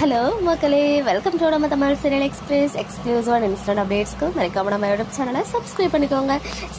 Hello மக்களே, welcome to நம்ம Tamil serial express exclusive and instant அப்டேட்ஸ்க்கு மறக்காம நம்ம யூடியூப் சேனலை சப்ஸ்கிரைப் பண்ணிக்கோங்க.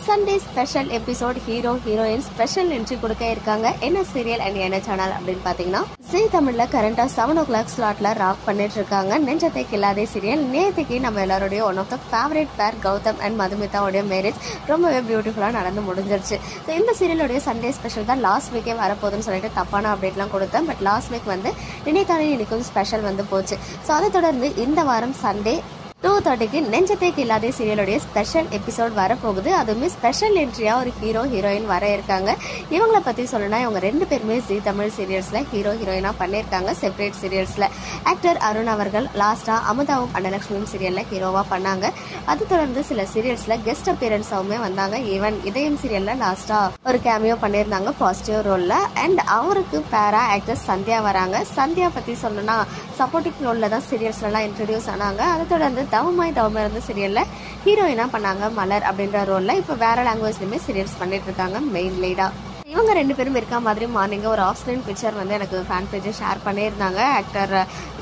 Sunday special episode hero heroine special entry கொடுக்க இருக்காங்க. என்ன சீரியல் அண்ட் என்ன சேனல் அப்படின்னு பாத்தீங்கன்னா, ஜீ தமிழ்ல கரண்டா 7 o'clock ஸ்லாட்ல ராக் பண்ணிட்டு இருக்காங்க நெஞ்சத்தை கில்லாதே சீரியல். நேற்றுக்கு நம்ம எல்லாருடைய ஒன் ஆஃப் த ஃபேவரட் பேர் கௌதம் அண்ட் மதுமிதாவுடைய மேரேஜ் ரொம்பவே பியூட்டிஃபுல்லா நடந்து முடிஞ்சிருச்சு. ஸோ இந்த சீரியலுடைய சண்டே ஸ்பெஷல் தான் லாஸ்ட் வீக்கே வரப்போகுதுன்னு சொல்லிட்டு தப்பான அப்டேட்லாம் கொடுத்தேன். பட் லாஸ்ட் வீக் வந்து நினைத்தானே இன்னைக்கும் ஸ்பெஷல் வந்து போச்சு. ஸோ அதை தொடர்ந்து இந்த வாரம் சண்டே 2:30க்கு நெஞ்சத்தை கில்லாதே சீரியலுடைய ஸ்பெஷல் எபிசோட் வரப்போகுது. அதுவுமே ஸ்பெஷல் என்ட்ரியா ஒரு ஹீரோ ஹீரோயின் வர இருக்காங்க. இவங்களை பத்தி சொல்லணும்னா, இவங்க 2 பேருமே ஜீ தமிழ் சீரியல்ஸ்ல ஹீரோ ஹீரோயினா பண்ணியிருக்காங்க. செப்பரேட் சீரியல்ஸ்ல ஆக்டர் அருண் அவர்கள் லாஸ்டா அமுதாவும் அன்னலட்சுமியும் சீரியல்ல ஹீரோவா பண்ணாங்க. அது தொடர்ந்து சில சீரியல்ஸ்ல கெஸ்ட் அப்பியரன்ஸாவுமே வந்தாங்க. ஈவன் இதயம் சீரியல்ல லாஸ்டா ஒரு கேமியோ பண்ணியிருந்தாங்க பாசிட்டிவ் ரோல்ல. அண்ட் அவருக்கு பேரா ஆக்டர் சந்தியா வராங்க. சந்தியா பத்தி சொல்லணும்னா, சப்போர்ட்டிங் ரோல்ல தான் சீரியல்ஸ்ல எல்லாம் இன்ட்ரடியூஸ் ஆனாங்க. அதை தொடர்ந்து தவமாய் இருந்த சீரியல்ல ஹீரோயினா பண்ணாங்க மலர் அப்படின்ற ரோல்ல. இப்ப வேற லாங்குவேஜ்லயுமே சீரியல்ஸ் பண்ணிட்டு இருக்காங்க மெயின் லீடா. இவங்க 2 பேரும் இருக்க மாதிரி மார்னிங் ஒரு ஆஃப் ஸ்கிரீன் பிக்சர் வந்து எனக்கு ஃபேன் பேஜ் ஷேர் பண்ணியிருந்தாங்க. ஆக்டர்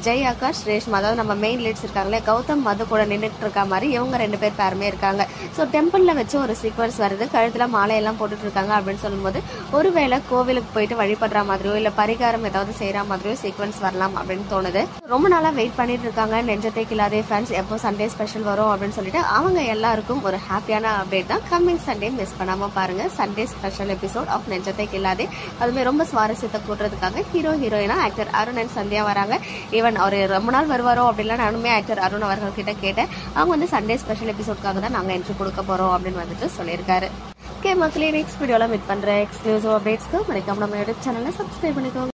ஜெய் ஆகாஷ் ரேஷ்மா, அதாவது நம்ம மெயின் லீட்ஸ் இருக்காங்களே கௌதம் மது கூட நின்றுட்டு இருக்க மாதிரி இவங்க 2 பேர் பேருமே இருக்காங்க. ஸோ டெம்பிள்ல வச்சு ஒரு சீக்வன்ஸ் வருது, கழுத்துல மாலையெல்லாம் போட்டுட்டு இருக்காங்க அப்படின்னு சொல்லும்போது, ஒருவேளை கோவிலுக்கு போயிட்டு வழிபடுற மாதிரியோ இல்ல பரிகாரம் ஏதாவது செய்யற மாதிரியோ சீக்வன்ஸ் வரலாம் அப்படின்னு தோணுது. ரொம்ப நாளா வெயிட் பண்ணிட்டு இருக்காங்க நெஞ்சத்தை கில்லாதே ஃபேன்ஸ், எப்போ சண்டே ஸ்பெஷல் வரும் அப்படின்னு சொல்லிட்டு. அவங்க எல்லாருக்கும் ஒரு ஹாப்பியான அப்டேட் தான். கம்மிங் சண்டே மிஸ் பண்ணாம பாருங்க. சண்டே ஸ்பெஷல் எபிசோட் ஆஃப் நெஞ்சத்தை கில்லாதே. அதுமே ரொம்ப சுவாரஸ்யத்தை கூட்டுறதுக்காக ஹீரோ ஹீரோயினா ஆக்டர் அருண் அண்ட் சந்தியா வராங்க. ஈவன் அவர் ரொம்ப நாள் வருவாரோ அப்படின்லாம் நானுமே ஆக்டர் அருண் அவர்கள் கிட்ட கேட்டேன். அவங்க வந்து சண்டே ஸ்பெஷல் எபிசோட்காக தான் நாங்க என்ட்ரி கொடுக்க போறோம் அப்படின்னு வந்துட்டு சொல்லியிருக்காரு. ஓகே மக்களே, நெக்ஸ்ட் வீடியோல மீட் பண்ற எக்ஸ்க்ளூசிவ் அப்டேட்ஸ்க்கு மறக்காம நம்ம யூடியூப் சேனலை சப்ஸ்கிரைப் பண்ணிக்கோங்க.